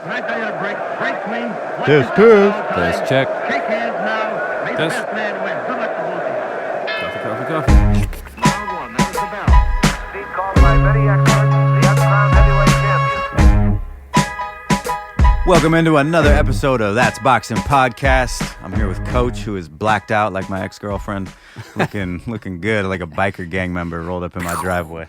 Can I tell you to break clean? Test check. Shake hands now. May the Test. best man win. Good luck to both of you. Coffee. Round one, that was the bell. Speed called by very expert, the uncrowned heavyweight champion. Welcome into another episode of That's Boxing Podcast. I'm here with Coach, who is blacked out like my ex-girlfriend, looking good, like a biker gang member rolled up in my driveway.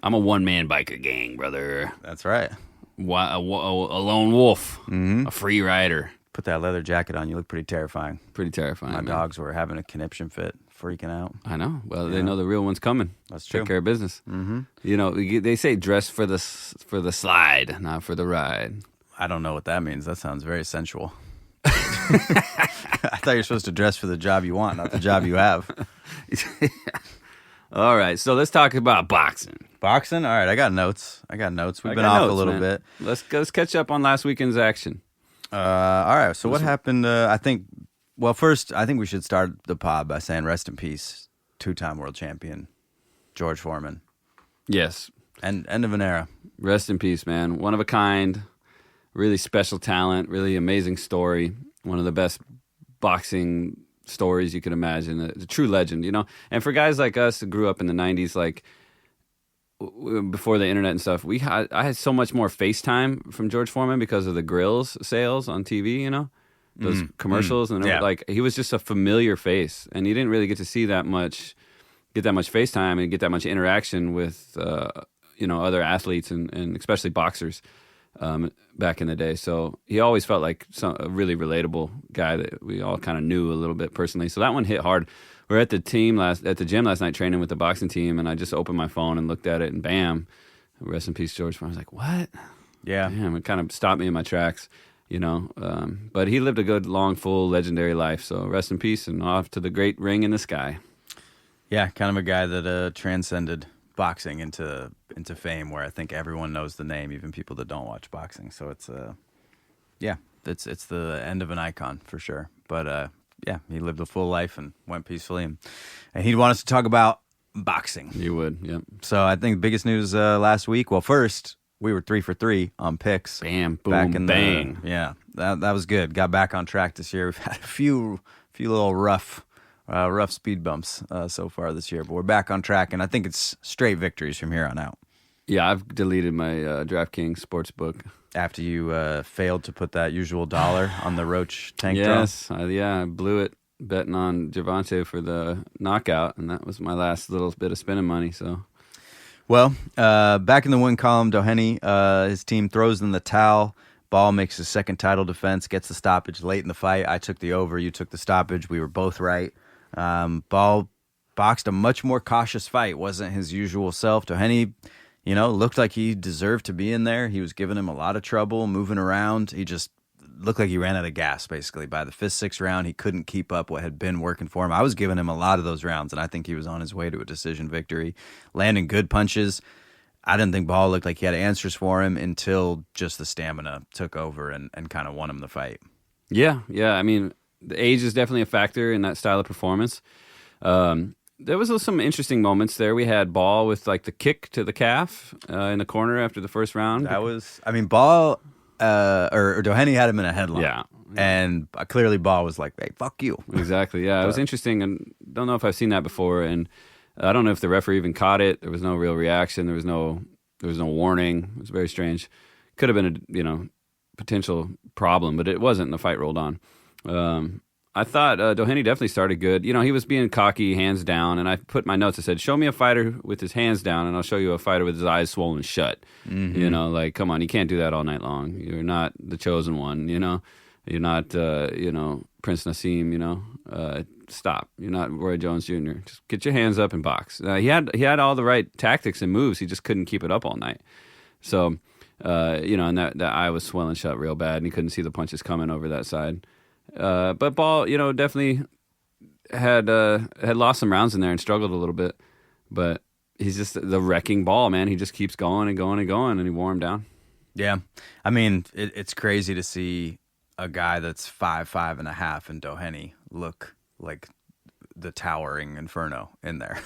I'm a one-man biker gang, brother. That's right. A lone wolf. A free rider. Put that leather jacket on. You look pretty terrifying. Pretty terrifying, My man. dogs were having a conniption fit, freaking out. I know. Well, they know the real one's coming. That's Take true. care of business. Mm-hmm. You know, they say dress for the slide, not for the ride. I don't know what that means. That sounds very sensual. I thought you're supposed to dress for the job you want, not the job you have. All right, so let's talk about boxing. Boxing? All right, I got notes. We've I been got off notes, a little man. bit. Let's catch up on last weekend's action. All right. So what happened? First, I think we should start the pod by saying rest in peace, two-time world champion George Foreman. Yes. End of an era. Rest in peace, man. One of a kind, really special talent, really amazing story. One of the best boxing stories you could imagine. A true legend, you know? And for guys like us who grew up in the 90s, like before the internet and stuff, I had so much more FaceTime from George Foreman because of the grills sales on TV, you know? Those commercials. And Yeah. like, he was just a familiar face. And you didn't really get to see get that much FaceTime and get that much interaction with, other athletes and especially boxers back in the day. So he always felt like a really relatable guy that we all kind of knew a little bit personally. So that one hit hard. We were at the gym last night training with the boxing team, and I just opened my phone and looked at it, and bam, rest in peace, George Foreman. I was like, what? Yeah. Damn, it kind of stopped me in my tracks, you know. But he lived a good, long, full, legendary life. So rest in peace, and off to the great ring in the sky. Yeah, kind of a guy that transcended boxing into fame, where I think everyone knows the name, even people that don't watch boxing. So it's the end of an icon for sure. But he lived a full life and went peacefully, and he'd want us to talk about boxing. You would, yep. So I think the biggest news last week. Well, first we were 3 for 3 on picks. Bam, boom, Back in bang. That was good. Got back on track this year. We've had a few little rough speed bumps so far this year, but we're back on track, and I think it's straight victories from here on out. Yeah, I've deleted my DraftKings sportsbook. After you failed to put that usual dollar on the Roach tank draw. Yes, I blew it betting on Gervonta for the knockout, and that was my last little bit of spending money. So, Well, back in the win column, Doheny, his team throws in the towel. Ball makes his second title defense, gets the stoppage late in the fight. I took the over, you took the stoppage. We were both right. Ball boxed a much more cautious fight. Wasn't his usual self. Doheny, looked like he deserved to be in there. He was giving him a lot of trouble, moving around. He just looked like he ran out of gas, basically. By the 5th, 6th round, he couldn't keep up what had been working for him. I was giving him a lot of those rounds, and I think he was on his way to a decision victory, landing good punches. I didn't think Ball looked like he had answers for him until just the stamina took over and kind of won him the fight. yeah. I mean, the age is definitely a factor in that style of performance. There was some interesting moments there. We had Ball with like the kick to the calf in the corner after the first round. Ball or Doheny had him in a headlock. Yeah. And clearly Ball was like, hey, fuck you. Exactly. Yeah, it was interesting, and don't know if I've seen that before. And I don't know if the referee even caught it. There was no real reaction. There was no warning. It was very strange. Could have been a potential problem, but it wasn't. And the fight rolled on. I thought Doheny definitely started good. He was being cocky, hands down, and I put my notes. I said, show me a fighter with his hands down, and I'll show you a fighter with his eyes swollen shut. Mm-hmm. Come on, you can't do that all night long. You're not the chosen one, You're not, Prince Nassim, stop. You're not Roy Jones Jr. Just get your hands up and box. He had all the right tactics and moves. He just couldn't keep it up all night. So, and that eye was swelling shut real bad, and he couldn't see the punches coming over that side. But Ball, definitely had lost some rounds in there and struggled a little bit. But he's just the wrecking Ball, man. He just keeps going and going and going, and he wore him down. Yeah. I mean, it's crazy to see a guy that's 5'5.5" and Doheny look like the towering inferno in there.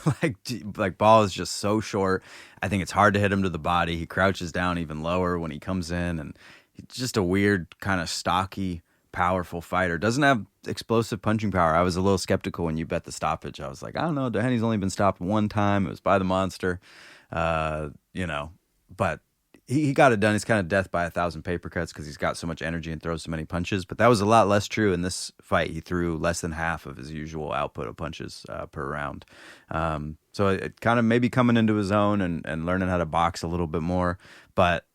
like Ball is just so short. I think it's hard to hit him to the body. He crouches down even lower when he comes in, and he's just a weird kind of stocky, powerful fighter. Doesn't have explosive punching power. I was a little skeptical when you bet the stoppage. I was like, I don't know. Dohenny's only been stopped one time. It was by the monster, but he got it done. He's kind of death by 1,000 paper cuts because he's got so much energy and throws so many punches. But that was a lot less true in this fight. He threw less than half of his usual output of punches per round. So it kind of maybe coming into his own and learning how to box a little bit more. But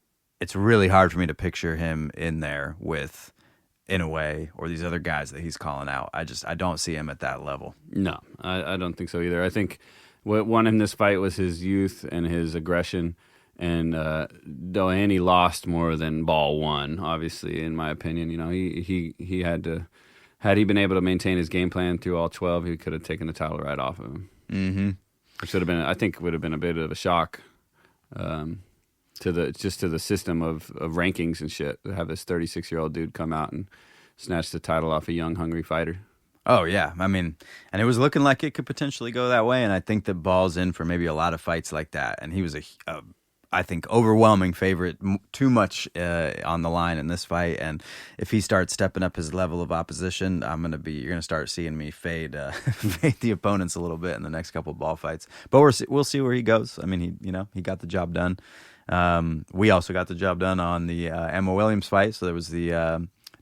it's really hard for me to picture him in there with Inoue or these other guys that he's calling out. I don't see him at that level. No, I don't think so either. I think what won him this fight was his youth and his aggression. And Doheny lost more than Ball won, obviously, in my opinion. He had he been able to maintain his game plan through all 12, he could have taken the title right off of him. Mm-hmm. It should have been, I think, would have been a bit of a shock to the system of rankings and shit to have this 36-year-old dude come out and snatch the title off a young, hungry fighter. Oh, yeah. I mean, and it was looking like it could potentially go that way, and I think that Ball's in for maybe a lot of fights like that. And he was I think, overwhelming favorite, too much on the line in this fight. And if he starts stepping up his level of opposition, you're going to start seeing me fade the opponents a little bit in the next couple of Ball fights. But we'll see where he goes. I mean, he got the job done. We also got the job done on the Emma Williams fight. So there was the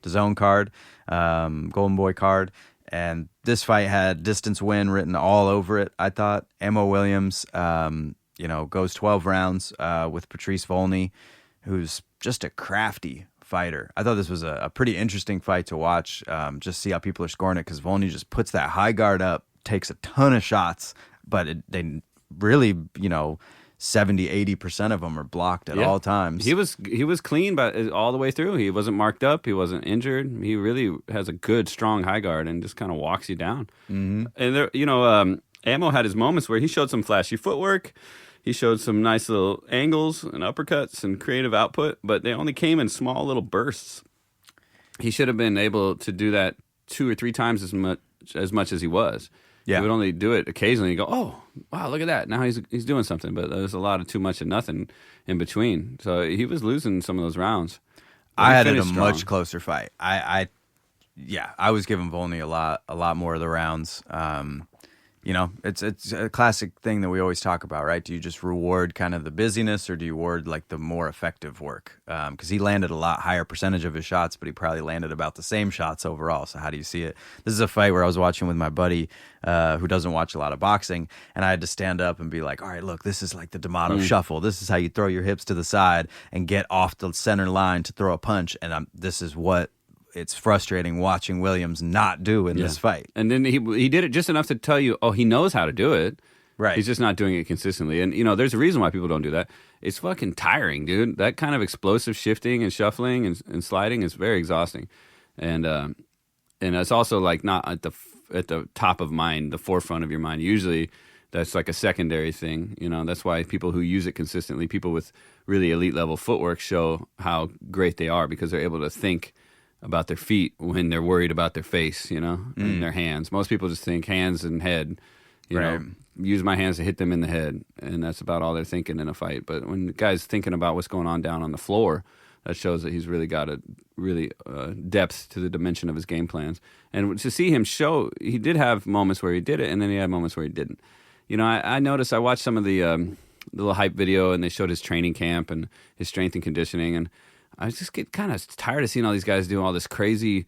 DAZN card, Golden Boy card. And this fight had distance win written all over it, I thought. Emma Williams, goes 12 rounds with Patrice Volney, who's just a crafty fighter. I thought this was a pretty interesting fight to watch, just see how people are scoring it, because Volney just puts that high guard up, takes a ton of shots, but they really, 70-80% of them are blocked at all times. He was clean all the way through. He wasn't marked up. He wasn't injured. He really has a good, strong high guard and just kind of walks you down. Mm-hmm. And there, Ammo had his moments where he showed some flashy footwork. He showed some nice little angles and uppercuts and creative output, but they only came in small little bursts. He should have been able to do that 2 or 3 times as much as he was. Yeah. He would only do it occasionally and go, oh, wow, look at that. Now he's doing something, but there's a lot of too much and nothing in between. So he was losing some of those rounds. I had a much closer fight. I was giving Volney a lot more of the rounds. It's a classic thing that we always talk about, right? Do you just reward kind of the busyness, or do you reward like the more effective work? Because he landed a lot higher percentage of his shots, but he probably landed about the same shots overall. So how do you see it? This is a fight where I was watching with my buddy who doesn't watch a lot of boxing, and I had to stand up and be like, all right, look, this is like the D'Amato shuffle. This is how you throw your hips to the side and get off the center line to throw a punch, and this is what it's frustrating watching Williams not do in this fight. And then he did it just enough to tell you, he knows how to do it. Right. He's just not doing it consistently. And, there's a reason why people don't do that. It's fucking tiring, dude. That kind of explosive shifting and shuffling and sliding is very exhausting. And it's also like not at the top of mind, the forefront of your mind. Usually that's like a secondary thing. That's why people who use it consistently, people with really elite level footwork, show how great they are, because they're able to think about their feet when they're worried about their face, and their hands. Most people just think hands and head, use my hands to hit them in the head, and that's about all they're thinking in a fight. But when the guy's thinking about what's going on down on the floor, that shows that he's really got a really depth to the dimension of his game plans. And to see him show, he did have moments where he did it, and then he had moments where he didn't. I noticed, I watched some of the little hype video, and they showed his training camp and his strength and conditioning, and I just get kind of tired of seeing all these guys doing all this crazy,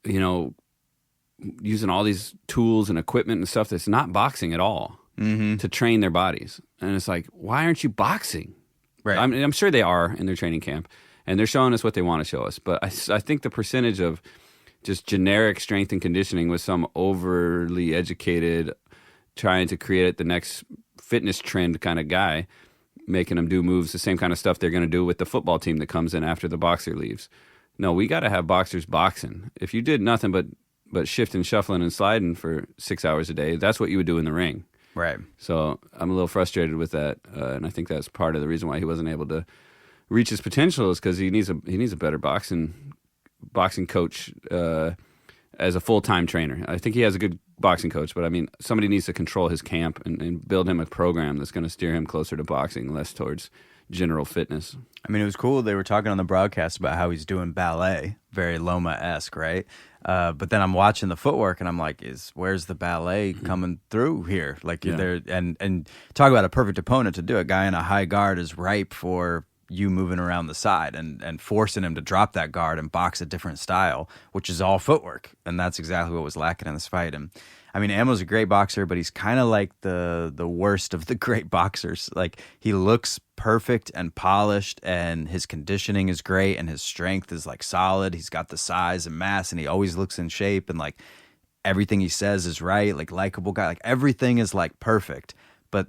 using all these tools and equipment and stuff that's not boxing at all to train their bodies. And it's like, why aren't you boxing? Right. I'm sure they are in their training camp, and they're showing us what they want to show us. But I think the percentage of just generic strength and conditioning with some overly educated, trying to create the next fitness trend kind of guy, making them do moves, the same kind of stuff they're going to do with the football team that comes in after the boxer leaves. No, we got to have boxers boxing. If you did nothing but shifting, shuffling, and sliding for 6 hours a day, that's what you would do in the ring. Right. So I'm a little frustrated with that, and I think that's part of the reason why he wasn't able to reach his potential, is because he needs a better boxing coach as a full-time trainer. I think he has a good boxing coach, but somebody needs to control his camp and build him a program that's going to steer him closer to boxing, less towards general fitness. I mean, it was cool. They were talking on the broadcast about how he's doing ballet, very Loma-esque, right? But then I'm watching the footwork, and I'm like, where's the ballet coming through here? Like, Yeah. there, and talk about a perfect opponent to do it. Guy in a high guard is ripe for you moving around the side and forcing him to drop that guard and box a different style, which is all footwork. And that's exactly what was lacking in this fight. And I mean, Amo's a great boxer, but he's kind of like the worst of the great boxers. Like, he looks perfect and polished, and his conditioning is great, and his strength is like solid. He's got the size and mass, and he always looks in shape, and like everything he says is right. Like, likable guy. Like, everything is like perfect. But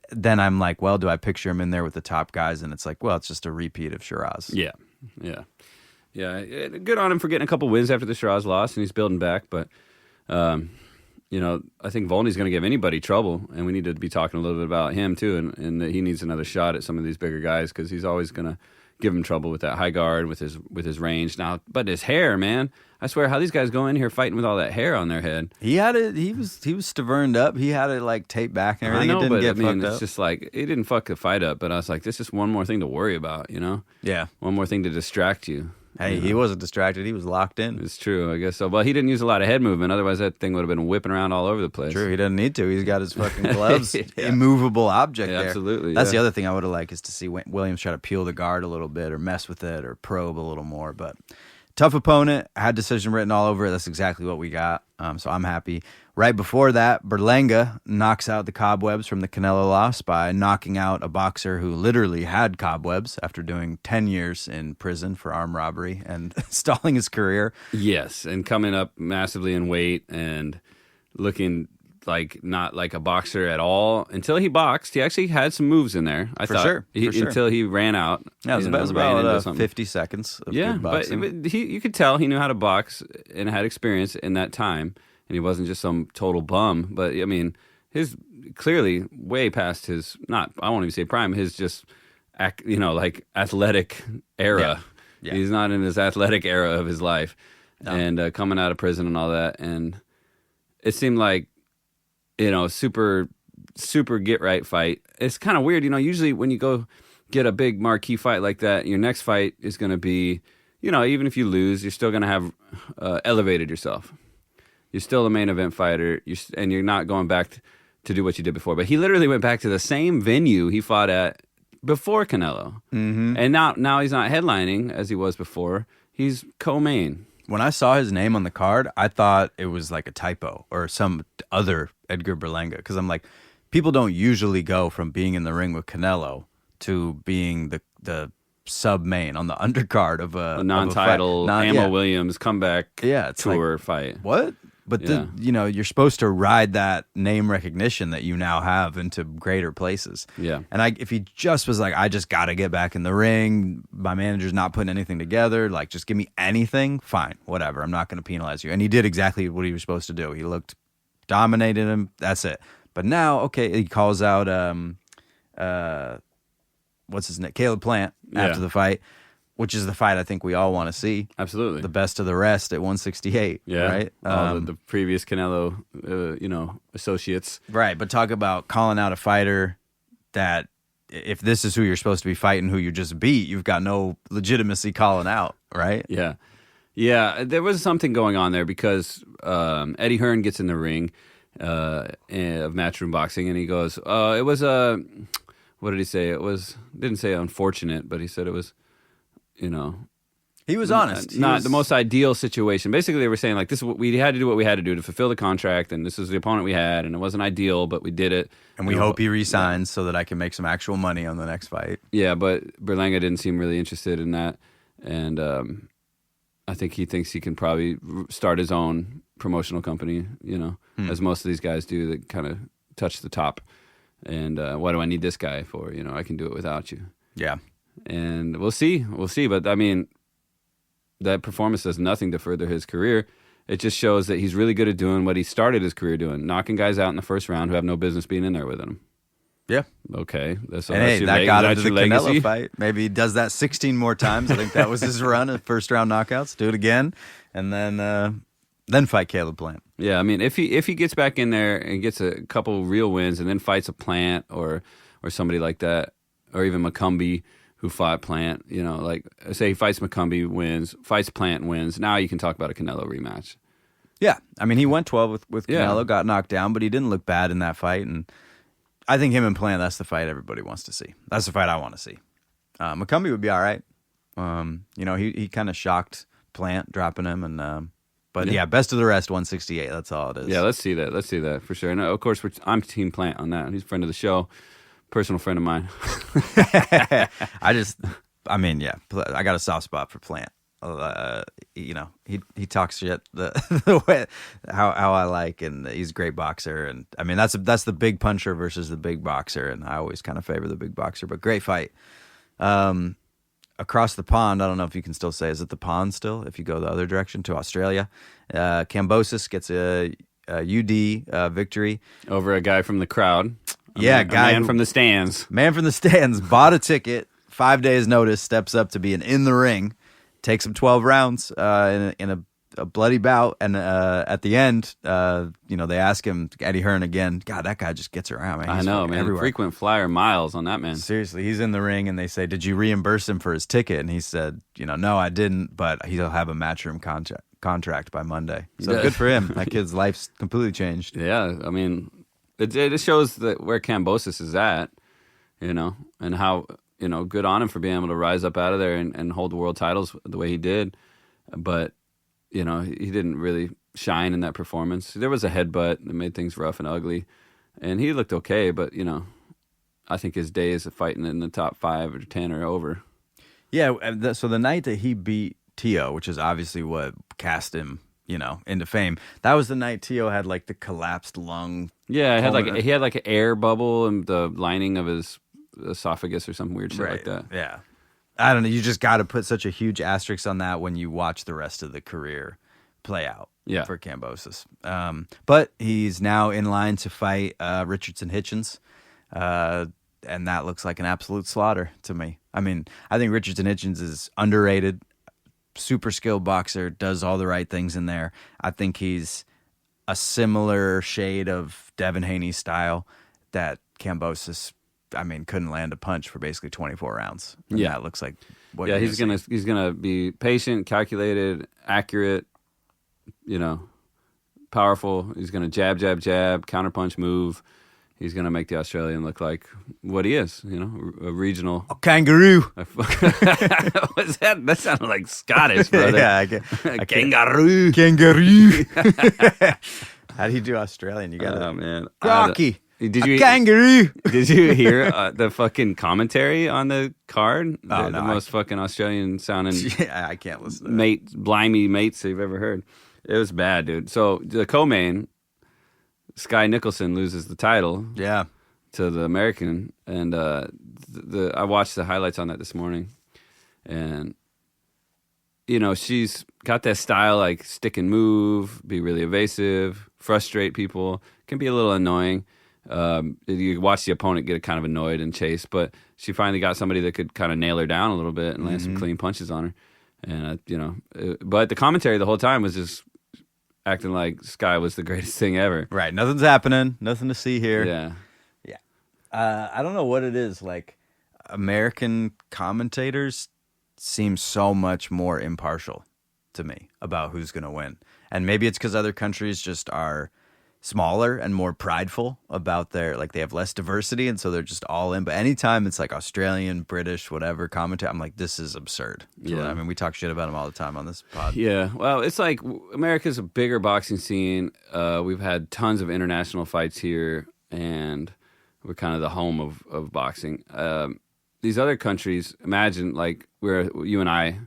then I'm like, well, do I picture him in there with the top guys? And it's like, well, it's just a repeat of Shiraz. Yeah. Good on him for getting a couple wins after the Shiraz loss, and he's building back. But, I think Volney's going to give anybody trouble, and we need to be talking a little bit about him too, and that he needs another shot at some of these bigger guys because he's always going to give him trouble with that high guard, with his range. Now, but his hair, man, I swear, how these guys go in here fighting with all that hair on their head? He had it. He was staverned up. He had it like taped back and everything. I know, It didn't but get I mean, fucked it's up. just like it didn't fuck the fight up. But I was like, this is one more thing to worry about, Yeah. one more thing to distract you. Hey, he wasn't distracted. He was locked in. It's true, I guess so. Well, he didn't use a lot of head movement. Otherwise, that thing would have been whipping around all over the place. True, he doesn't need to. He's got his fucking gloves, Yeah. immovable object Yeah, there. absolutely, That's yeah. the other thing I would have liked is to see Williams try to peel the guard a little bit or mess with it or probe a little more. But tough opponent, had decision written all over it. That's exactly what we got. So I'm happy. Right before that, Berlanga knocks out the cobwebs from the Canelo loss by knocking out a boxer who literally had cobwebs after doing 10 years in prison for armed robbery and stalling his career. Yes, and coming up massively in weight and looking like not like a boxer at all until he boxed. He actually had some moves in there. I For thought sure, for sure. until he ran out. Yeah, it was ran about into something. 50 seconds of Yeah, good but boxing. you could tell he knew how to box and had experience in that time, and he wasn't just some total bum. But I mean, his clearly way past his I won't even say prime. His just like athletic era. Yeah. He's not in his athletic era of his life, No. and coming out of prison and all that, and it seemed like super get right fight. It's kind of weird, usually when you go get a big marquee fight like that, your next fight is going to be, even if you lose, you're still going to have elevated yourself. You're still a main event fighter, and you're not going back to do what you did before. But he literally went back to the same venue he fought at before Canelo. Mm-hmm. And now he's not headlining as he was before. He's co-main. When I saw his name on the card, I thought it was like a typo or some other Edgar Berlanga. Because I'm like, people don't usually go from being in the ring with Canelo to being the sub-main on the undercard of a non-title Ammo Williams comeback it's tour like, fight. What? But you're supposed to ride that name recognition that you now have into greater places. Yeah. And if he just was like, I just got to get back in the ring, my manager's not putting anything together, like just give me anything, fine, whatever. I'm not going to penalize you. And he did exactly what he was supposed to do. He dominated him. That's it. But now, okay, he calls out what's his name? Caleb Plant after the fight, which is the fight I think we all want to see. Absolutely. The best of the rest at 168. Yeah. Right. All the previous Canelo, associates. Right. But talk about calling out a fighter that if this is who you're supposed to be fighting, who you just beat, you've got no legitimacy calling out. Right. Yeah. Yeah. There was something going on there because Eddie Hearn gets in the ring of Matchroom Boxing and he goes, it was what did he say? Didn't say unfortunate, but he said it was, he was honest. Not the most ideal situation. Basically, they were saying like this: we had to do what we had to do to fulfill the contract, and this is the opponent we had, and it wasn't ideal, but we did it. And we hope he resigns so that I can make some actual money on the next fight. Yeah, but Berlanga didn't seem really interested in that, and I think he thinks he can probably start his own promotional company. As most of these guys do, that kind of touch the top. And what do I need this guy for? I can do it without you. Yeah. And we'll see. But I mean, that performance does nothing to further his career. It just shows that he's really good at doing what he started his career doing, knocking guys out in the first round who have no business being in there with him. Yeah. Okay. That's That your got him to the legacy? Canelo fight. Maybe he does that 16 more times. I think that was his run of first round knockouts. Do it again, and then fight Caleb Plant. Yeah, I mean, if he gets back in there and gets a couple real wins and then fights a Plant or somebody like that, or even McCumbee, who fought Plant. You know, like say he fights McCumbee, wins, fights Plant, wins. Now you can talk about a Canelo rematch. Yeah, I mean, he went 12 with Yeah. Canelo, got knocked down, but he didn't look bad in that fight. And I think him and Plant, that's the fight everybody wants to see. That's the fight I want to see. McCumbee would be all right. You know, he kind of shocked Plant, dropping him. But yeah, best of the rest, 168. That's all it is. Yeah, let's see that. Let's see that for sure. And of course, I'm Team Plant on that. He's a friend of the show, personal friend of mine. I mean, yeah, I got a soft spot for Plant. You know, he talks shit the way how I like, and he's a great boxer. And I mean, that's the big puncher versus the big boxer, and I always kind of favor the big boxer. But great fight. Across the pond, I don't know if you can still say, is it the pond still? If you go the other direction to Australia, Kambosos gets a UD victory. Over a guy from the crowd. A Guy man from the stands. Man from the stands bought a ticket, 5 days notice, steps up to being in the ring, takes him 12 rounds in a bloody bout, and at the end, you know, they ask him, Eddie Hearn again. God, that guy just gets around, man. I He's know, fucking man. everywhere. Frequent flyer miles on that man. Seriously, he's in the ring, and they say, "Did you reimburse him for his ticket?" And he said, "You know, no, I didn't, but he'll have a matchroom contract by Monday." So Yeah. good for him. That kid's life's completely changed. Yeah, I mean, it just shows that where Kambosos is at, you know, and how, you know, good on him for being able to rise up out of there and hold the world titles the way he did. But, you know, he didn't really shine in that performance. There was a headbutt that made things rough and ugly, and he looked okay, but, you know, I think his days of fighting in the top 5 or 10 are over. Yeah, so the night that he beat Tio, which is obviously what cast him, you know, into fame, that was the night Tio had like the collapsed lung. Yeah, he had like an air bubble in the lining of his esophagus or some weird shit like that. Yeah. I don't know. You just got to put such a huge asterisk on that when you watch the rest of the career play out for Kambosos. But he's now in line to fight Richardson Hitchens. And that looks like an absolute slaughter to me. I mean, I think Richardson Hitchens is underrated, super skilled boxer, does all the right things in there. I think he's a similar shade of Devin Haney style that Kambosos, I mean, couldn't land a punch for basically 24 rounds. And that looks like what. Yeah, he's gonna be patient, calculated, accurate. You know, powerful. He's gonna jab, counterpunch, move. He's gonna make the Australian look like what he is. You know, a regional kangaroo. What's that? That sounded like Scottish, brother. Yeah, a kangaroo. Kangaroo. How do you do Australian? You got Oh man, Rocky. Did you kangaroo? Did you hear the fucking commentary on the card? Oh, The most fucking Australian sounding Yeah, I can't listen to that. blimey mates you've ever heard. It was bad, dude. So the co-main, Sky Nicholson loses the title Yeah. to the American, and I watched the highlights on that this morning, and you know, she's got that style, like stick and move, be really evasive, frustrate people, can be a little annoying. You watch the opponent get kind of annoyed and chase, but she finally got somebody that could kind of nail her down a little bit and land some clean punches on her. And, you know, but the commentary the whole time was just acting like Sky was the greatest thing ever. Right. Nothing's happening. Nothing to see here. Yeah. I don't know what it is. Like, American commentators seem so much more impartial to me about who's going to win. And maybe it's because other countries just are smaller and more prideful about their, like, they have less diversity, and so they're just all in. But anytime it's like Australian, British, whatever commentary, I'm like, this is absurd. Yeah. I mean, we talk shit about them all the time on this pod. Yeah, well, it's like America's a bigger boxing scene. We've had tons of international fights here, and we're kind of the home of boxing. These other countries, imagine like you and I,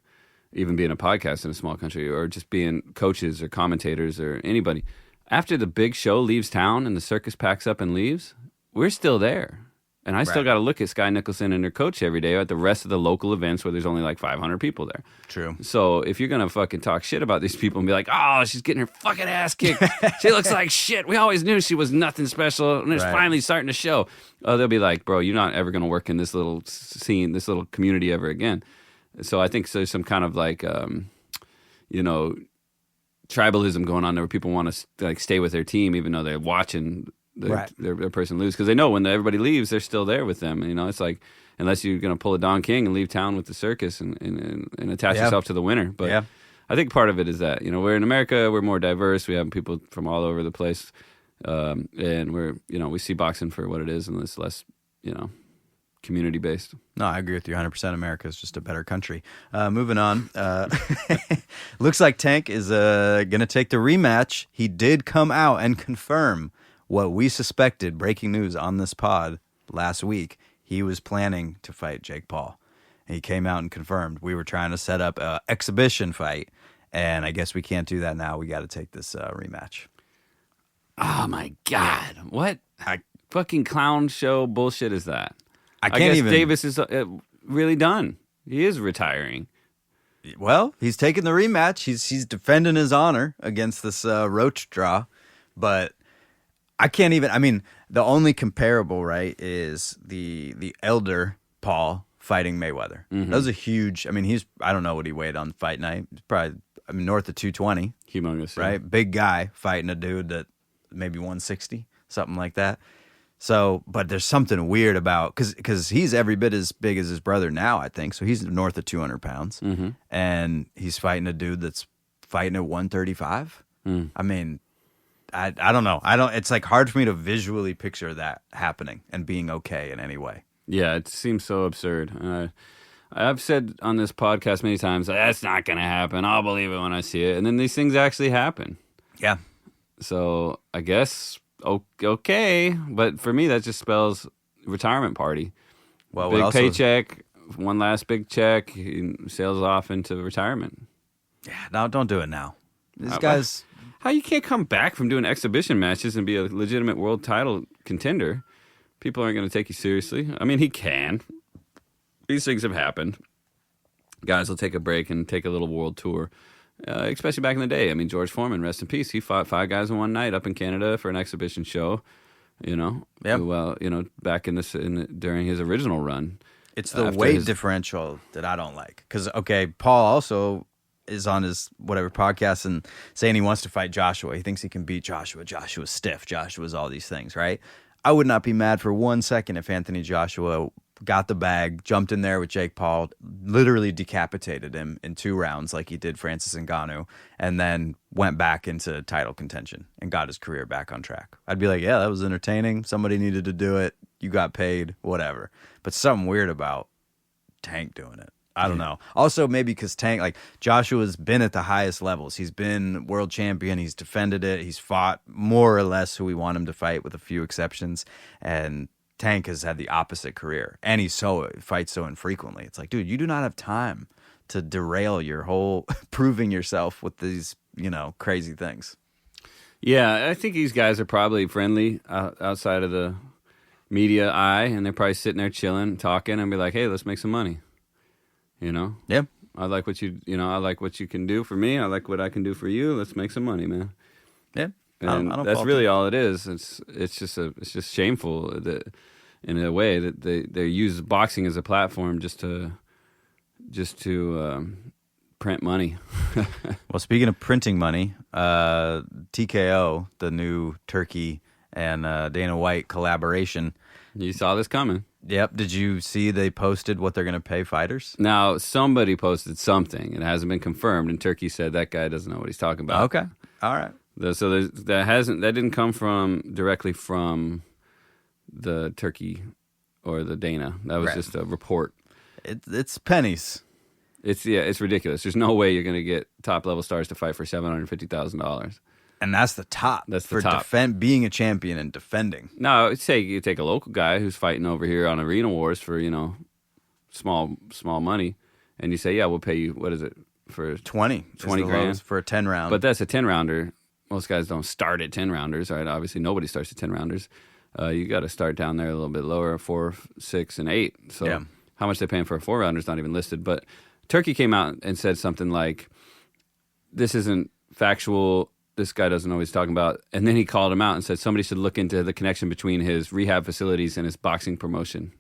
even being a podcast in a small country, or just being coaches or commentators or anybody. After the big show leaves town and the circus packs up and leaves, we're still there. And I still got to look at Sky Nicholson and her coach every day at the rest of the local events where there's only like 500 people there. True. So if you're going to fucking talk shit about these people and be like, oh, she's getting her fucking ass kicked. She looks like shit. We always knew she was nothing special. And it's finally starting to show. They'll be like, bro, you're not ever going to work in this little scene, this little community ever again. So I think there's some kind of like, you know, tribalism going on there where people want to like stay with their team even though they're watching Right. their person lose because they know when everybody leaves, they're still there with them. You know, it's like unless you're going to pull a Don King and leave town with the circus and attach Yeah. yourself to the winner. But Yeah. I think part of it is that we're in America, we're more diverse. We have people from all over the place, and we see boxing for what it is, and it's less community based. No, I agree with you 100%. America is just a better country. Moving on. Looks like Tank is going to take the rematch. He did come out and confirm what we suspected, breaking news on this pod last week. He was planning to fight Jake Paul. He came out and confirmed. We were trying to set up an exhibition fight, and I guess we can't do that now. We got to take this rematch. Oh my God! What fucking clown show bullshit is that? I I can't guess even. Davis is really done. He is retiring. Well, he's taking the rematch. He's defending his honor against this Roach draw, but I can't even. I mean, the only comparable, right, is the elder Paul fighting Mayweather. That was a huge. I mean, I don't know what he weighed on fight night. He's probably north of 220, Humongous, yeah. right? Big guy fighting a dude that maybe 160, something like that. So, but there's something weird about because he's every bit as big as his brother now, I think. So he's north of 200 pounds, and he's fighting a dude that's fighting at 135. I mean, I don't know. It's like hard for me to visually picture that happening and being okay in any way. Yeah, it seems so absurd. I've said on this podcast many times, that's not going to happen. I'll believe it when I see it. And then these things actually happen. Yeah. So I guess, okay. But for me, that just spells retirement party. Well, Big paycheck, one last big check, he sails off into retirement. Yeah. No, don't do it now. These How- guys. How you can't come back from doing exhibition matches and be a legitimate world title contender? People aren't going to take you seriously. I mean, he can. These things have happened. Guys will take a break and take a little world tour, especially back in the day. I mean, George Foreman, rest in peace. He fought 5 guys in one night up in Canada for an exhibition show. Yep. Well, back during his original run. It's the after weight his- differential that I don't like. Because, okay, Paul also is on his whatever podcast and saying he wants to fight Joshua. He thinks he can beat Joshua. Joshua's stiff. Joshua's all these things, right? I would not be mad for 1 second if Anthony Joshua got the bag, jumped in there with Jake Paul, literally decapitated him in 2 rounds like he did Francis Ngannou, and then went back into title contention and got his career back on track. I'd be like, yeah, that was entertaining. Somebody needed to do it. You got paid, whatever. But something weird about Tank doing it. I don't know. Also, maybe because Tank, like Joshua's been at the highest levels. He's been world champion. He's defended it. He's fought more or less who we want him to fight, with a few exceptions. And Tank has had the opposite career, and he fights so infrequently. It's like, dude, you do not have time to derail your whole proving yourself with these, crazy things. Yeah, I think these guys are probably friendly outside of the media eye, and they're probably sitting there chilling, talking, and be like, hey, let's make some money. Yeah. I like what I like what you can do for me. I like what I can do for you. Let's make some money, man. Yeah. And I don't that's fault really it. all it is. It's just shameful that in a way that they use boxing as a platform just to print money. Well, speaking of printing money, TKO, the new Turkey and Dana White collaboration. You saw this coming. Yep. Did you see they posted what they're going to pay fighters? Now, somebody posted something. It hasn't been confirmed, and Turkey said that guy doesn't know what he's talking about. Okay. All right. So that didn't come directly from the Turkey or the Dana. That was Right. just a report. It's pennies. It's ridiculous. There's no way you're going to get top level stars to fight for $750,000. And that's the top. That's the for top. Being a champion and defending. No, say you take a local guy who's fighting over here on Arena Wars for small money, and you say, yeah, we'll pay you. What is it for 20 20 grand for a 10 round. But that's a 10-rounder. Most guys don't start at 10-rounders, right? Obviously, nobody starts at 10-rounders. You got to start down there a little bit lower, 4, 6, and 8. So Yeah. how much they're paying for a 4-rounder is not even listed. But Turkey came out and said something like, this isn't factual. This guy doesn't know what he's talking about. And then he called him out and said somebody should look into the connection between his rehab facilities and his boxing promotion.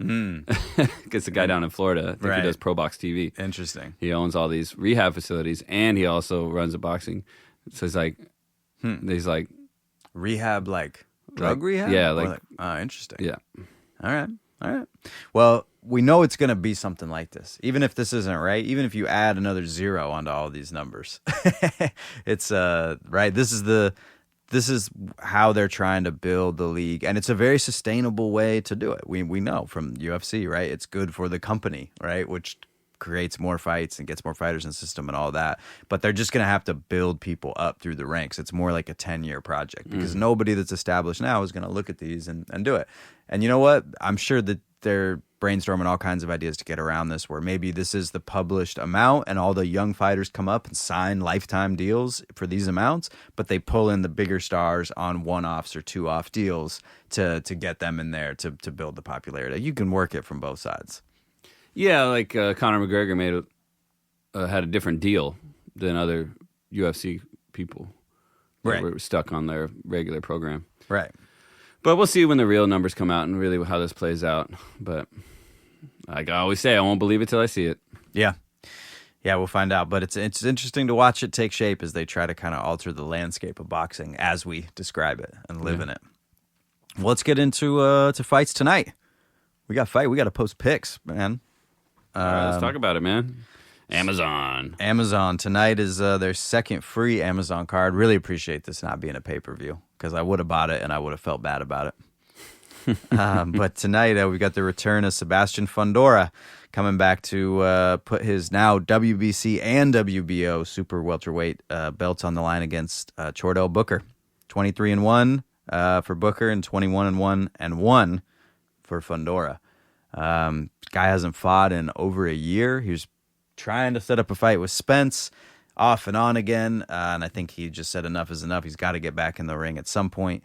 It's a guy down in Florida. I think Right. he does Pro Box TV. Interesting. He owns all these rehab facilities, and he also runs a boxing. So he's like, Hmm. he's like, Rehab, Drug rehab? Yeah, Or interesting. yeah. All right. Well, we know it's going to be something like this. Even if this isn't right, even if you add another 0 onto all these numbers, it's right. This is how they're trying to build the league, and it's a very sustainable way to do it. We know from UFC, right? It's good for the company, right? Which creates more fights and gets more fighters in the system and all that. But they're just going to have to build people up through the ranks. It's more like a 10-year project because nobody that's established now is going to look at these and do it. And you know what? I'm sure that they're brainstorming all kinds of ideas to get around this, where maybe this is the published amount and all the young fighters come up and sign lifetime deals for these amounts, but they pull in the bigger stars on one-offs or two-off deals to get them in there to build the popularity. You can work it from both sides. Yeah, like Conor McGregor had a different deal than other UFC people that were stuck on their regular program. Right. But we'll see when the real numbers come out and really how this plays out. But like I always say, I won't believe it till I see it. Yeah. Yeah, we'll find out. But it's interesting to watch it take shape as they try to kind of alter the landscape of boxing as we describe it and live in it. Well, let's get into to fights tonight. We got to post picks, man. All right, let's talk about it, man. Amazon tonight is their second free Amazon card. Really appreciate this not being a pay-per-view because I would have bought it and I would have felt bad about it. But tonight we got the return of Sebastian Fundora coming back to put his now WBC and WBO super welterweight belts on the line against Chordell Booker. 23-1 for Booker and 21-1 for Fundora. Guy hasn't fought in over a year. He was trying to set up a fight with Spence off and on again, and I think he just said enough is enough. He's got to get back in the ring at some point,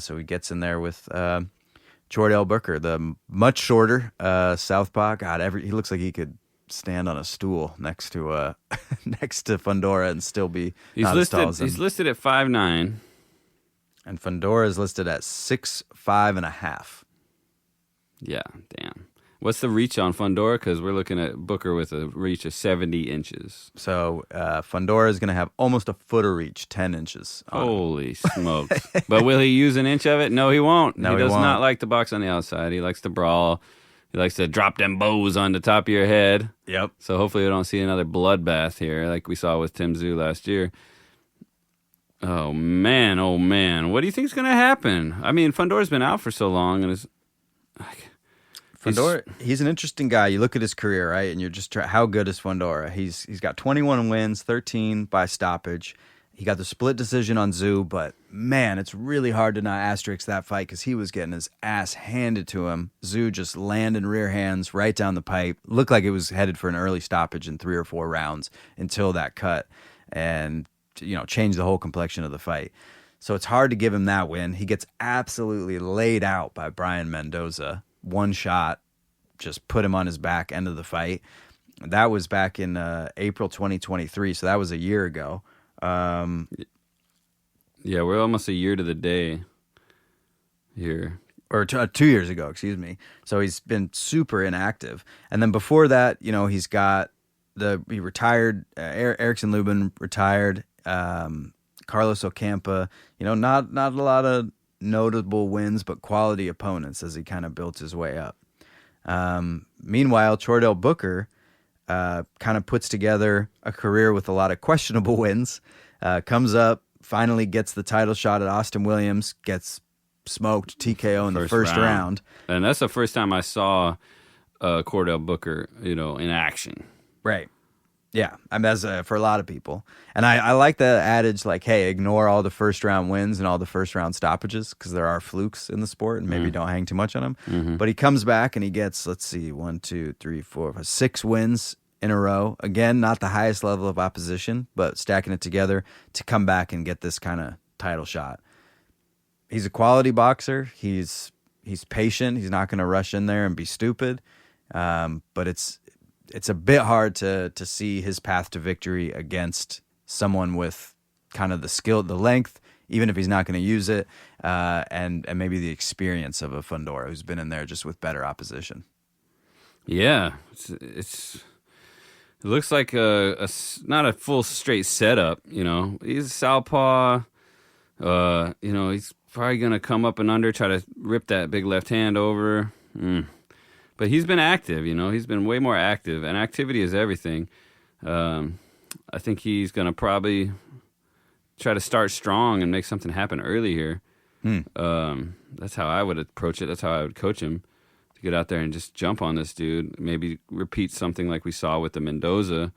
so he gets in there with Chordell Booker, the much shorter southpaw. God, he looks like he could stand on a stool next to Fundora and still be not as tall as him. He's listed at 5'9", and Fundora is listed at 6'5.5". Yeah, damn. What's the reach on Fundora? Because we're looking at Booker with a reach of 70 inches. So Fundora is going to have almost a foot of reach, 10 inches. Holy smokes. But will he use an inch of it? No, he won't. No, he does won't. not like to box on the outside. He likes to brawl. He likes to drop them bows on the top of your head. Yep. So hopefully we don't see another bloodbath here like we saw with Tim Tszyu last year. Oh, man. What do you think is going to happen? I mean, Fundora's been out for so long, and Fundora, he's an interesting guy. You look at his career, right, and you're just how good is Fundora? He's got 21 wins, 13 by stoppage. He got the split decision on Tszyu, but man, it's really hard to not asterisk that fight because he was getting his ass handed to him. Tszyu just landing rear hands right down the pipe. Looked like it was headed for an early stoppage in 3 or 4 rounds until that cut, and changed the whole complexion of the fight. So it's hard to give him that win. He gets absolutely laid out by Brian Mendoza. One shot, just put him on his back, end of the fight. That was back in April 2023, so that was a year ago. Yeah, we're almost a year to the day here. Or 2 years ago, excuse me. So he's been super inactive. And then before that, he's got he retired, Erickson Lubin retired, Carlos Ocampa, not a lot of notable wins, but quality opponents as he kind of built his way up. Meanwhile, Chordell Booker kind of puts together a career with a lot of questionable wins, comes up, finally gets the title shot at Austin Williams, gets smoked TKO in the first round. And that's the first time I saw Chordell Booker, in action. Right. Yeah, as for a lot of people. And I like the adage, like, hey, ignore all the first-round wins and all the first-round stoppages because there are flukes in the sport and maybe don't hang too much on them. Mm-hmm. But he comes back and he gets, 1, 2, 3, 4, 5, 6 wins in a row. Again, not the highest level of opposition, but stacking it together to come back and get this kind of title shot. He's a quality boxer. He's patient. He's not going to rush in there and be stupid. But it's a bit hard to see his path to victory against someone with kind of the skill, the length, even if he's not going to use it, and maybe the experience of a Fundora who's been in there just with better opposition. Yeah, it looks like not a full straight setup. He's a southpaw. He's probably going to come up and under, try to rip that big left hand over. But he's been active, He's been way more active, and activity is everything. I think he's going to probably try to start strong and make something happen early here. That's how I would approach it. That's how I would coach him, to get out there and just jump on this dude. Maybe repeat something like we saw with the Mendoza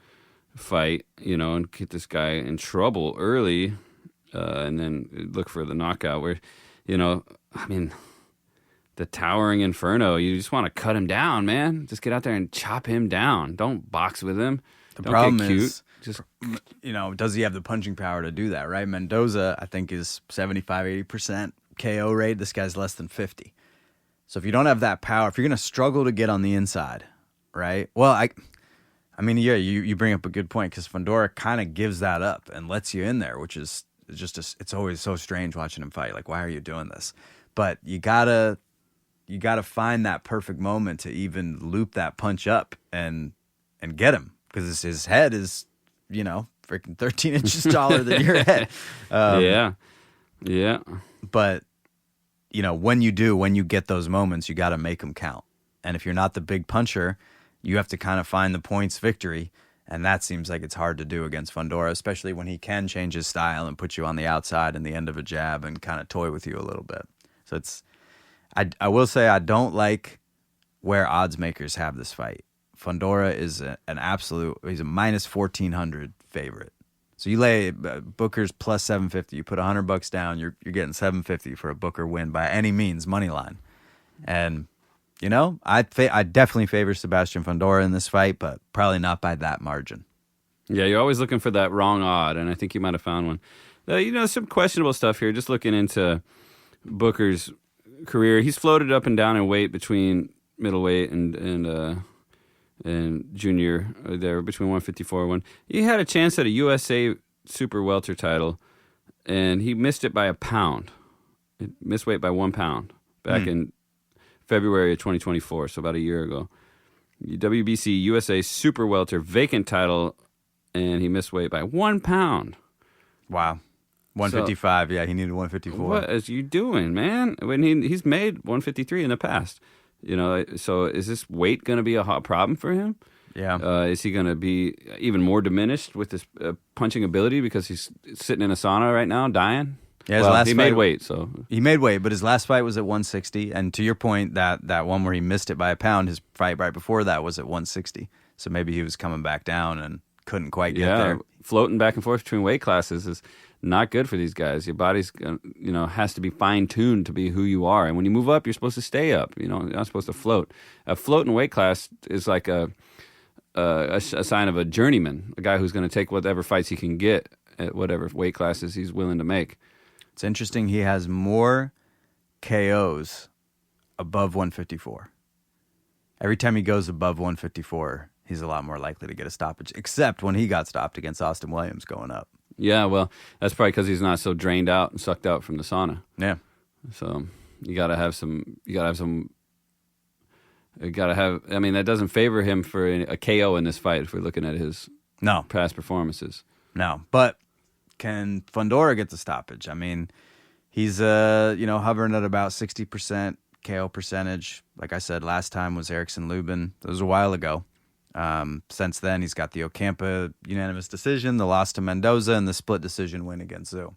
fight, and get this guy in trouble early, and then look for the knockout where, the towering Inferno, you just want to cut him down, man. Just get out there and chop him down. Don't box with him. The Don't problem get cute. is, Just does he have the punching power to do that, right? Mendoza, I think, is 75-80% KO rate. This guy's less than 50. So if you don't have that power, if you're going to struggle to get on the inside, right? Well, you bring up a good point, because Fundora kind of gives that up and lets you in there, which is just it's always so strange watching him fight. Like, why are you doing this? But you gotta find that perfect moment to even loop that punch up and get him, because his head is, freaking 13 inches taller than your head. Yeah. But, when you get those moments, you got to make them count. And if you're not the big puncher, you have to kind of find the points victory. And that seems like it's hard to do against Fundora, especially when he can change his style and put you on the outside in the end of a jab and kind of toy with you a little bit. So I will say, I don't like where odds makers have this fight. Fundora is he's a minus 1,400 favorite. So you lay Booker's plus 750. You put $100 down, you're getting 750 for a Booker win by any means, money line. And I definitely favor Sebastian Fundora in this fight, but probably not by that margin. Yeah, you're always looking for that wrong odd, and I think you might have found one. Some questionable stuff here. Just looking into Booker's career, he's floated up and down in weight between middleweight and junior there, between 154 and 1. He had a chance at a USA super welter title, and he missed it by a pound. He missed weight by 1 pound back in February of 2024, so about a year ago. WBC USA super welter vacant title, and he missed weight by 1 pound. Wow. 155, he needed 154. What is you doing, man? When he's made 153 in the past. So is this weight going to be a hot problem for him? Yeah. Is he going to be even more diminished with his punching ability because he's sitting in a sauna right now, dying? Yeah, he made weight, so he made weight, but his last fight was at 160. And to your point, that one where he missed it by a pound, his fight right before that was at 160. So maybe he was coming back down and couldn't quite get there. Floating back and forth between weight classes is not good for these guys. Your body's, has to be fine-tuned to be who you are. And when you move up, you're supposed to stay up. You're not supposed to float. A floating weight class is like a sign of a journeyman, a guy who's going to take whatever fights he can get at whatever weight classes he's willing to make. It's interesting. He has more KOs above 154. Every time he goes above 154, he's a lot more likely to get a stoppage, except when he got stopped against Austin Williams going up. Yeah, well, that's probably because he's not so drained out and sucked out from the sauna. Yeah. So you got to have some. I mean, that doesn't favor him for a KO in this fight if we're looking at his past performances. No, but can Fundora get the stoppage? I mean, he's hovering at about 60% KO percentage. Like I said, last time was Erickson Lubin. That was a while ago. Since then, he's got the Ocampa unanimous decision, the loss to Mendoza, and the split decision win against Zhu.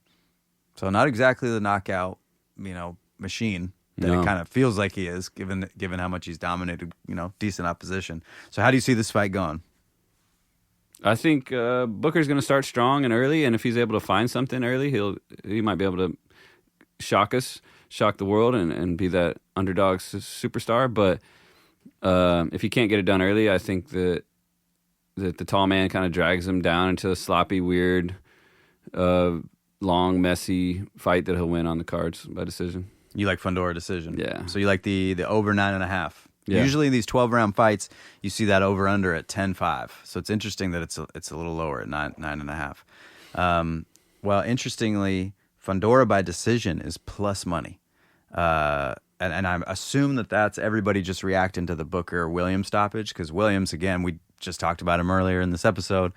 So not exactly the knockout, machine that it kind of feels like he is, given how much he's dominated, decent opposition. So how do you see this fight going? I think Booker's going to start strong and early, and if he's able to find something early, he might be able to shock the world, and be that underdog superstar. But if he can't get it done early, I think that the tall man kind of drags him down into a sloppy, weird, long, messy fight that he'll win on the cards by decision. You like Fundora decision? Yeah. So you like the over 9.5? Yeah. Usually in these 12-round fights, you see that over/under at 10-5. So it's interesting that it's a little lower at 9.5. Well, interestingly, Fundora by decision is plus money. And I assume that's everybody just reacting to the Booker-Williams stoppage, because Williams, again, we just talked about him earlier in this episode,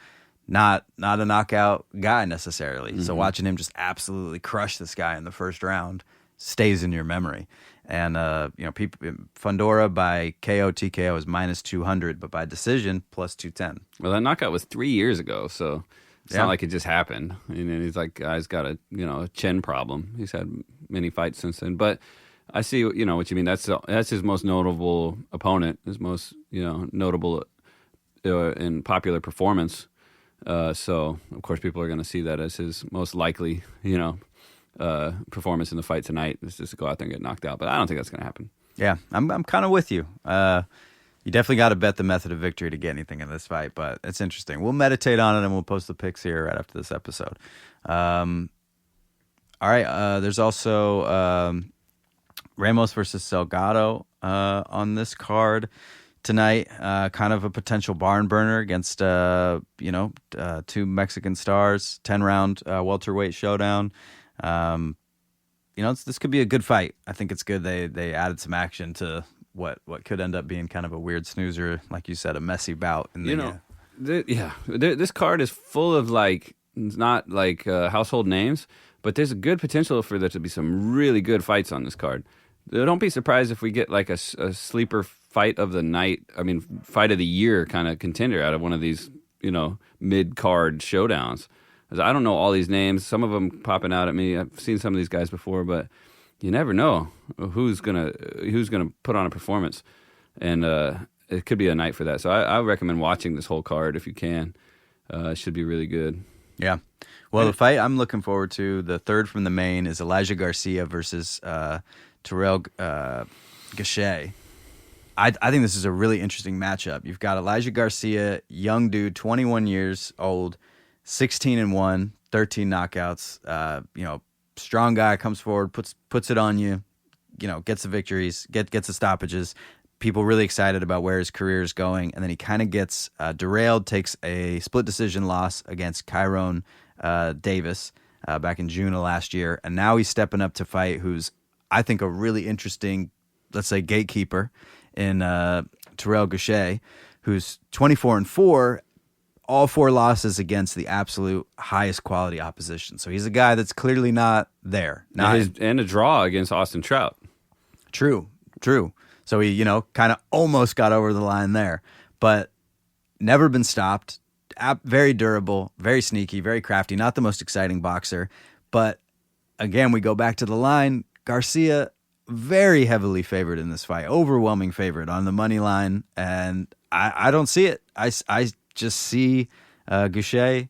not a knockout guy necessarily. Mm-hmm. So watching him just absolutely crush this guy in the first round, stays in your memory. And people, Fundora by KO TKO is -200, but by decision +210. Well, that knockout was 3 years ago, so it's Yeah. not like it just happened. And he's like, guy's got a chin problem. He's had many fights since then, but I see what you mean. That's his most notable opponent, his most notable and popular performance. So of course people are going to see that as his most likely performance in the fight tonight. Is just to go out there and get knocked out. But I don't think that's going to happen. Yeah, I'm kind of with you. You definitely got to bet the method of victory to get anything in this fight, but it's interesting. We'll meditate on it and we'll post the picks here right after this episode. All right, there's also Ramos versus Salgado on this card tonight. Kind of a potential barn burner against two Mexican stars. 10-round welterweight showdown. This could be a good fight. I think it's good they added some action to what could end up being kind of a weird snoozer, like you said, a messy bout. In this card is full of not household names, but there's a good potential for there to be some really good fights on this card. Don't be surprised if we get like a sleeper fight of the night. I mean, fight of the year kind of contender out of one of these mid-card showdowns. I don't know all these names. Some of them popping out at me. I've seen some of these guys before, but you never know who's gonna put on a performance, and it could be a night for that. So I recommend watching this whole card if you can. It should be really good. Yeah. Well, the fight I'm looking forward to, the third from the main, is Elijah Garcia versus Terrell Gausha. I think this is a really interesting matchup. You've got Elijah Garcia, young dude, 21 years old, 16-1, 13 knockouts. Strong guy, comes forward, puts it on you, gets the victories, gets the stoppages. People really excited about where his career is going, and then he kind of gets derailed, takes a split decision loss against Kyron Davis back in June of last year, and now he's stepping up to fight who's, I think, a really interesting, let's say, gatekeeper in Terrell Gausha, who's 24-4. All 4 losses against the absolute highest quality opposition. So he's a guy that's clearly not there. And a draw against Austin Trout. True. So he, kind of almost got over the line there, but never been stopped. Very durable, very sneaky, very crafty. Not the most exciting boxer, but again, we go back to the line. Garcia, very heavily favored in this fight, overwhelming favorite on the money line, and I don't see it. I just see Gausha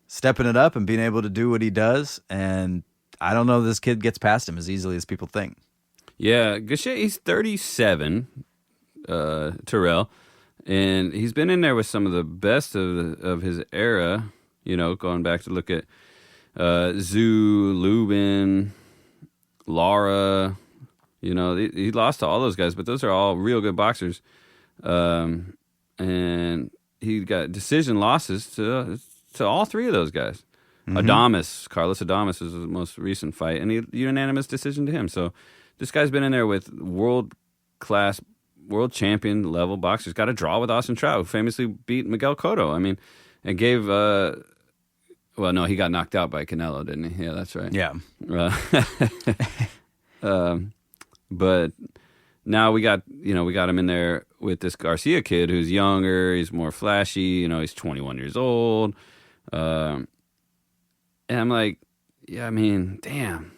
stepping it up and being able to do what he does, and I don't know if this kid gets past him as easily as people think. Yeah, Gausha, he's 37, Terrell, and he's been in there with some of the best of his era, going back to look at Zhu, Lubin, Lara, he lost to all those guys, but those are all real good boxers. And he got decision losses to all 3 of those guys. Mm-hmm. Carlos Adames is his most recent fight, and unanimous decision to him. So this guy's been in there with world-class, world champion level boxers. Got a draw with Austin Trout, who famously beat Miguel Cotto. I mean, and gave... no, he got knocked out by Canelo, didn't he? Yeah, that's right. Yeah. But now we got him in there with this Garcia kid who's younger, he's more flashy, he's 21 years old. And I'm like, yeah, I mean, damn.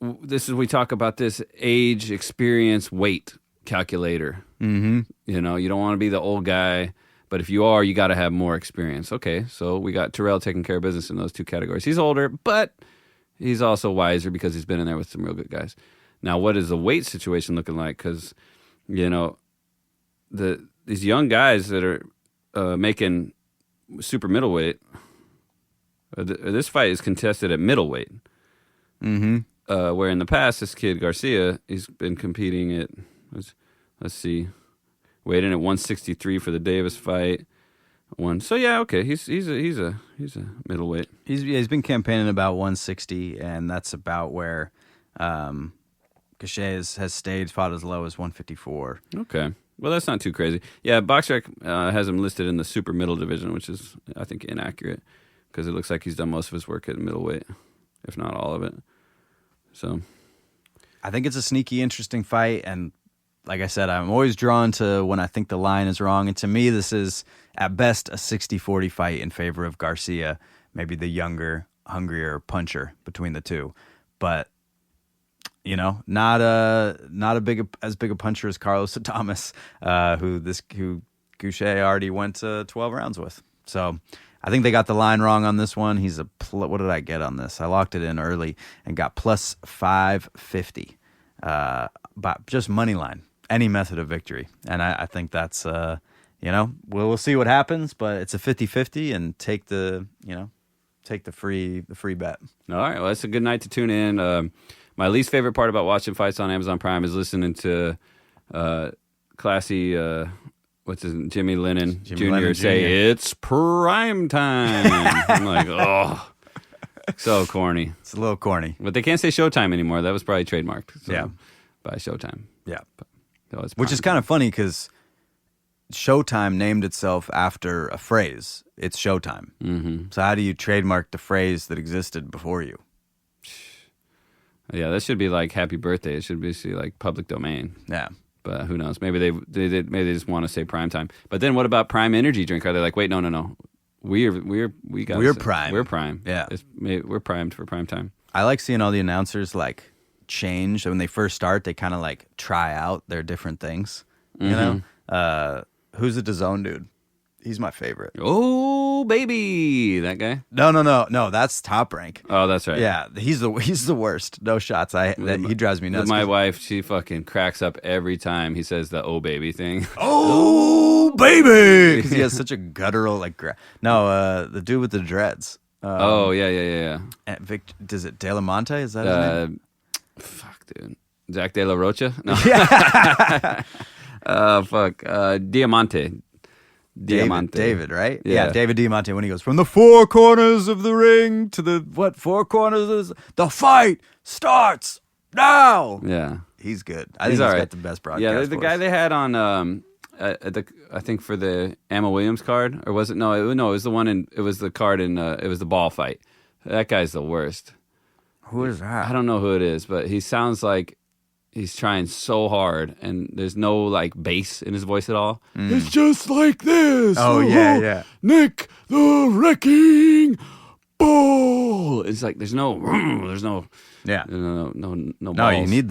We talk about this age, experience, weight calculator. Mm-hmm. You don't want to be the old guy, but if you are, you got to have more experience. Okay, so we got Terrell taking care of business in those 2 categories. He's older, but he's also wiser because he's been in there with some real good guys. Now, what is the weight situation looking like? Because, these young guys that are making super middleweight, this fight is contested at middleweight. Mm-hmm. Where in the past, this kid Garcia, he's been competing at, let's see, weighed in at 163 for the Davis fight. So yeah, okay, he's a middleweight. He's been campaigning about 160, and that's about where Gausha has stayed, fought as low as 154. Okay. Well, that's not too crazy. Yeah, BoxRec has him listed in the super middle division, which is, I think, inaccurate because it looks like he's done most of his work at middleweight, if not all of it. So, I think it's a sneaky, interesting fight. And like I said, I'm always drawn to when I think the line is wrong. And to me, this is at best a 60-40 fight in favor of Garcia, maybe the younger, hungrier puncher between the two. But, you know, not as big a puncher as Carlos Adames, who Goucher already went to 12 rounds with. So I think they got the line wrong on this one. He's what did I get on this? I locked it in early and got plus 550, but just money line, any method of victory. And I think that's, you know, we'll see what happens, but it's a 50-50 and take the free bet. All right, well, that's a good night to tune in. My least favorite part about watching fights on Amazon Prime is listening to classy, Jimmy Lennon Jr. say, "It's prime time." I'm like, oh, so corny. It's a little corny. But they can't say Showtime anymore. That was probably trademarked. So, Yeah. by Showtime. Yeah. So it's Which is kind of funny because Showtime named itself after a phrase. It's Showtime. Mm-hmm. So how do you trademark the phrase that existed before you? Yeah, that should be like Happy Birthday. It should be like public domain. Yeah. But who knows? Maybe they just want to say prime time. But then what about Prime Energy Drink? Are they like, wait, no. We're prime. We're prime. Yeah. We're primed for prime time. I like seeing all the announcers like change. When they first start, they kind of like try out their different things. You know? Who's the DAZN dude? He's my favorite. Oh, baby. That guy? No, that's Top Rank. Oh, that's right. Yeah, he's the worst. No shots. He drives me nuts. With my wife, she fucking cracks up every time he says the "oh baby" thing. Oh baby, because he has such a guttural like. The dude with the dreads. Oh yeah. Vic, does it De La Monte? Is that his name? Fuck, dude. Zach De La Rocha? No. Fuck. Diamante. David, right? Yeah. David Diamante when he goes from the four corners of the ring to the four corners? The fight starts now. Yeah. He's good. I think he's all right. got the best broadcast. Yeah, the guy voice. they had on I think for the Amma Williams card, or was it? No, it was the one it was the card in it was the ball fight. That guy's the worst. Who is that? I don't know who it is, but he sounds like he's trying so hard, and there's no like bass in his voice at all. It's just like this. Oh yeah. Nick the Wrecking Ball. It's like there's no Yeah. no No, balls. you need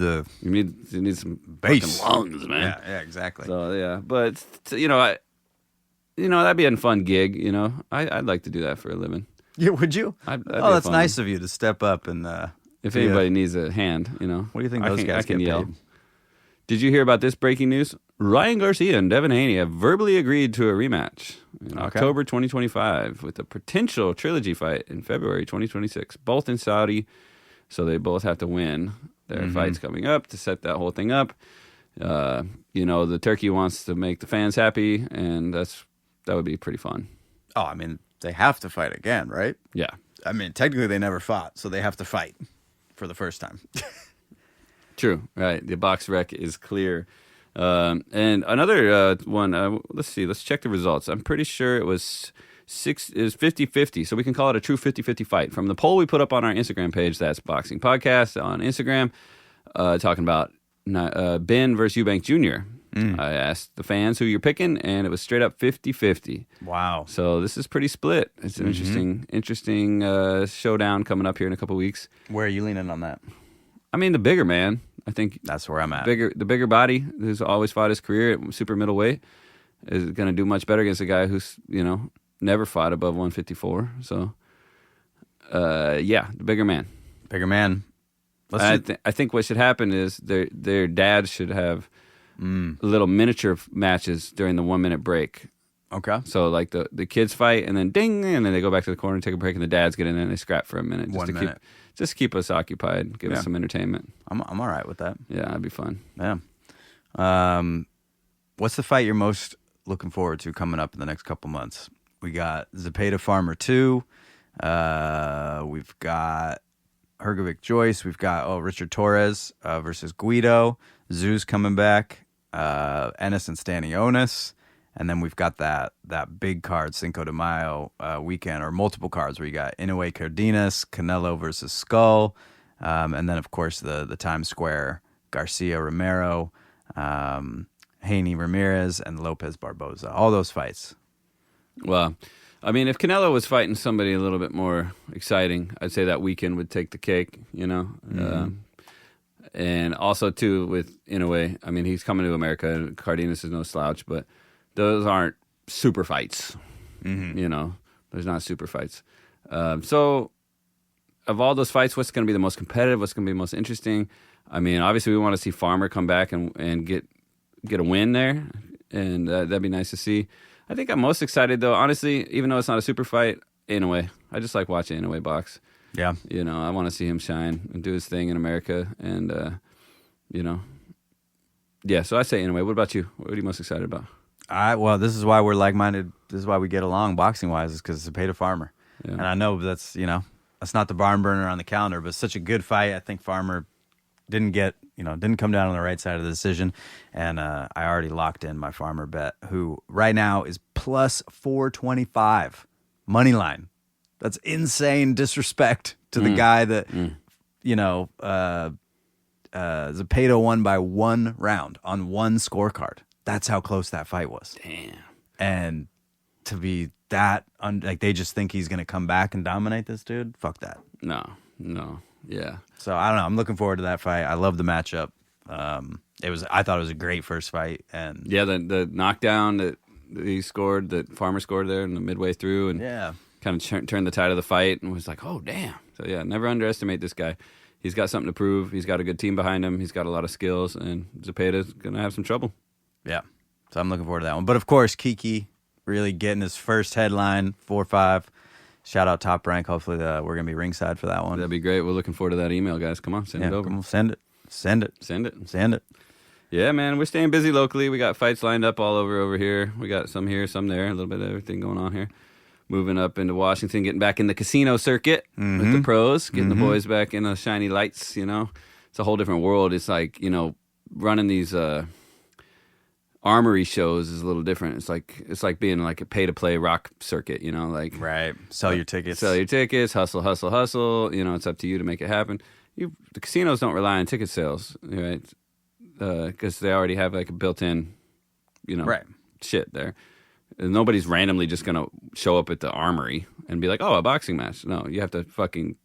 some bass. fucking lungs, man. Yeah, exactly. So yeah, but that'd be a fun gig. I'd like to do that for a living. Yeah, would you? That'd be that's fun. nice of you to step up and. If anybody needs a hand, What do you think those guys I can get yell. paid? Did you hear about this breaking news? Ryan Garcia and Devin Haney have verbally agreed to a rematch in October 2025 with a potential trilogy fight in February 2026, both in Saudi. So they both have to win their fights coming up to set that whole thing up. The turkey wants to make the fans happy, and that would be pretty fun. Oh, I mean, they have to fight again, right? Yeah. I mean, technically they never fought, so they have to fight for the first time. True, right. The box rec is clear. And another one, let's see, let's check the results. I'm pretty sure it was 50-50, so we can call it a true 50-50 fight. From the poll we put up on our Instagram page, that's Boxing Podcast on Instagram, talking about Ben versus Eubank Jr. I asked the fans who you're picking, and it was straight up 50-50. Wow. So this is pretty split. It's an interesting showdown coming up here in a couple weeks. Where are you leaning on that? I mean, the bigger man. I think That's where I'm at. the bigger body who's always fought his career at super middleweight is going to do much better against a guy who's never fought above 154. So, the bigger man. Bigger man. I think what should happen is their dads should have little miniature matches during the 1 minute break. Okay. So like the kids fight and then ding, and then they go back to the corner, take a break, and the dads get in there and they scrap for a minute. 1 minute. Just keep us occupied, give us some entertainment. I'm all right with that. Yeah, that'd be fun. Yeah. What's the fight you're most looking forward to coming up in the next couple months? We got Zepeda Farmer 2. We've got Hrgovic Joyce. We've got Richard Torres versus Guido. Zoo's coming back. Ennis and Stanionis. And then we've got that big card, Cinco de Mayo weekend, or multiple cards where you got Inoue Cardenas, Canelo versus Skull, and then, of course, the Times Square Garcia Romero, Haney Ramirez, and Lopez Barboza. All those fights. Well, I mean, if Canelo was fighting somebody a little bit more exciting, I'd say that weekend would take the cake, you know? And also, too, with Inoue, I mean, he's coming to America. Cardenas is no slouch, but those aren't super fights, you know? There's not super fights. So, of all those fights, what's going to be the most competitive? What's going to be the most interesting? I mean, obviously, we want to see Farmer come back and get a win there, and that'd be nice to see. I think I'm most excited, though, honestly, even though it's not a super fight, Inoue. I just like watching Inoue box. Yeah. You know, I want to see him shine and do his thing in America, and, you know. Yeah, so I say Inoue. What about you? What are you most excited about? Well, this is why we're like-minded. This is why we get along boxing-wise, is because it's Zepeda Farmer. Yeah. And I know that's not the barn burner on the calendar, but it's such a good fight. I think Farmer didn't come down on the right side of the decision. And I already locked in my Farmer bet, who right now is plus 425 money line. That's insane disrespect to the guy that, Zepeda won by 1 round on 1 scorecard. That's how close that fight was. Damn. And to be that, they just think he's going to come back and dominate this dude? Fuck that. No. Yeah. So I don't know. I'm looking forward to that fight. I love the matchup. I thought it was a great first fight, and Yeah, the knockdown that he scored, that Farmer scored there in the midway through, and kind of turned the tide of the fight, and was like, oh, damn. So, yeah, never underestimate this guy. He's got something to prove. He's got a good team behind him. He's got a lot of skills, and Zepeda's going to have some trouble. Yeah. So I'm looking forward to that one. But, of course, Kiki really getting his first headline, 4-5. Shout out Top Rank. Hopefully we're going to be ringside for that one. That'd be great. We're looking forward to that email, guys. Come on, send it over. Come on, send it. Send it. Yeah, man, we're staying busy locally. We got fights lined up all over here. We got some here, some there, a little bit of everything going on here. Moving up into Washington, getting back in the casino circuit with the pros, getting the boys back in the shiny lights, you know. It's a whole different world. It's like, you know, running these armory shows is a little different. It's like being like a pay-to-play rock circuit, you know, like Right. Sell your tickets. Hustle. You know, it's up to you to make it happen. The casinos don't rely on ticket sales, right? Because they already have like a built-in, you know, shit there. And nobody's randomly just gonna show up at the armory and be like, "Oh, a boxing match." No, you have to fucking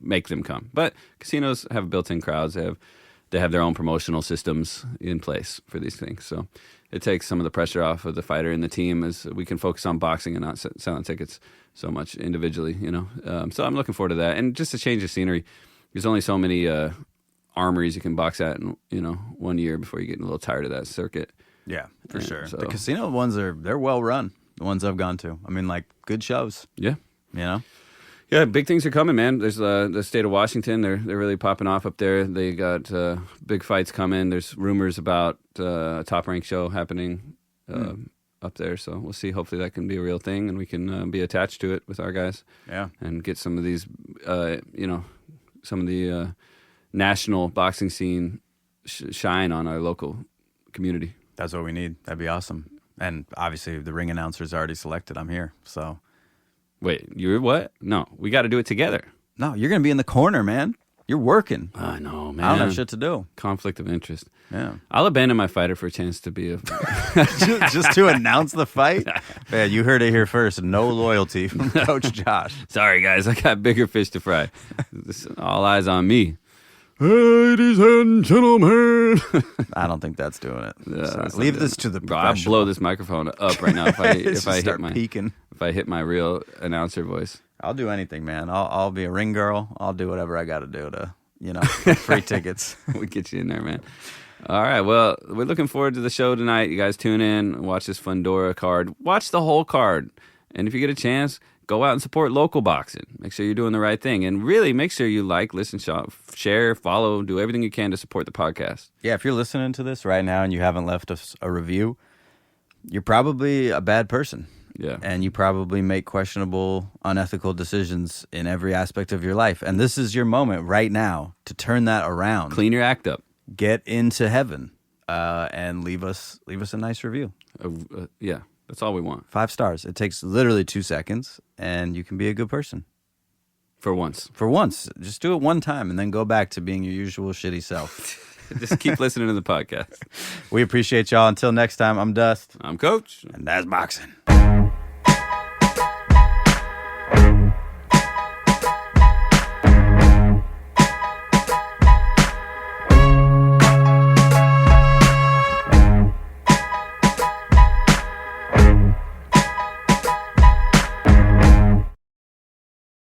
make them come. But casinos have built-in crowds. They have their own promotional systems in place for these things. So it takes some of the pressure off of the fighter and the team as we can focus on boxing and not selling tickets so much individually. You know, so I'm looking forward to that, and just to change the scenery. There's only so many armories you can box at in 1 year before you get a little tired of that circuit. Yeah, for sure. So, the casino ones they're well run. The ones I've gone to. I mean, like good shows. Yeah, you know. Yeah, big things are coming, man. There's the state of Washington. They're really popping off up there. They got big fights coming. There's rumors about a Top Rank show happening up there. So we'll see. Hopefully that can be a real thing, and we can be attached to it with our guys. Yeah, and get some of these, some of the national boxing scene shine on our local community. That's what we need. That'd be awesome. And obviously, the ring announcer's already selected. I'm here. So, wait, you're what? No, we got to do it together. No, you're gonna be in the corner, man. You're working. I know, man. I don't have shit to do. Conflict of interest. Yeah, I'll abandon my fighter for a chance to be a just to announce the fight. Yeah, you heard it here first. No loyalty from Coach Josh. Sorry, guys. I got bigger fish to fry. All eyes on me. Ladies and gentlemen. I don't think that's doing it. Yeah, leave this to the Bro, professional. I'll blow this microphone up right now if I hit my real announcer voice. I'll do anything, man. I'll be a ring girl. I'll do whatever I got to do to, free tickets. We get you in there, man. All right. Well, we're looking forward to the show tonight. You guys tune in, watch this Fundora card. Watch the whole card. And if you get a chance, go out and support local boxing. Make sure you're doing the right thing. And really make sure you like, listen, share, follow, do everything you can to support the podcast. Yeah, if you're listening to this right now and you haven't left us a review, you're probably a bad person. Yeah. And you probably make questionable, unethical decisions in every aspect of your life. And this is your moment right now to turn that around. Clean your act up. Get into heaven and leave us a nice review. Yeah, that's all we want. 5 stars. It takes literally 2 seconds, and you can be a good person. For once. For once. Just do it one time, and then go back to being your usual shitty self. Just keep listening to the podcast. We appreciate y'all. Until next time, I'm Dust. I'm Coach. And that's boxing.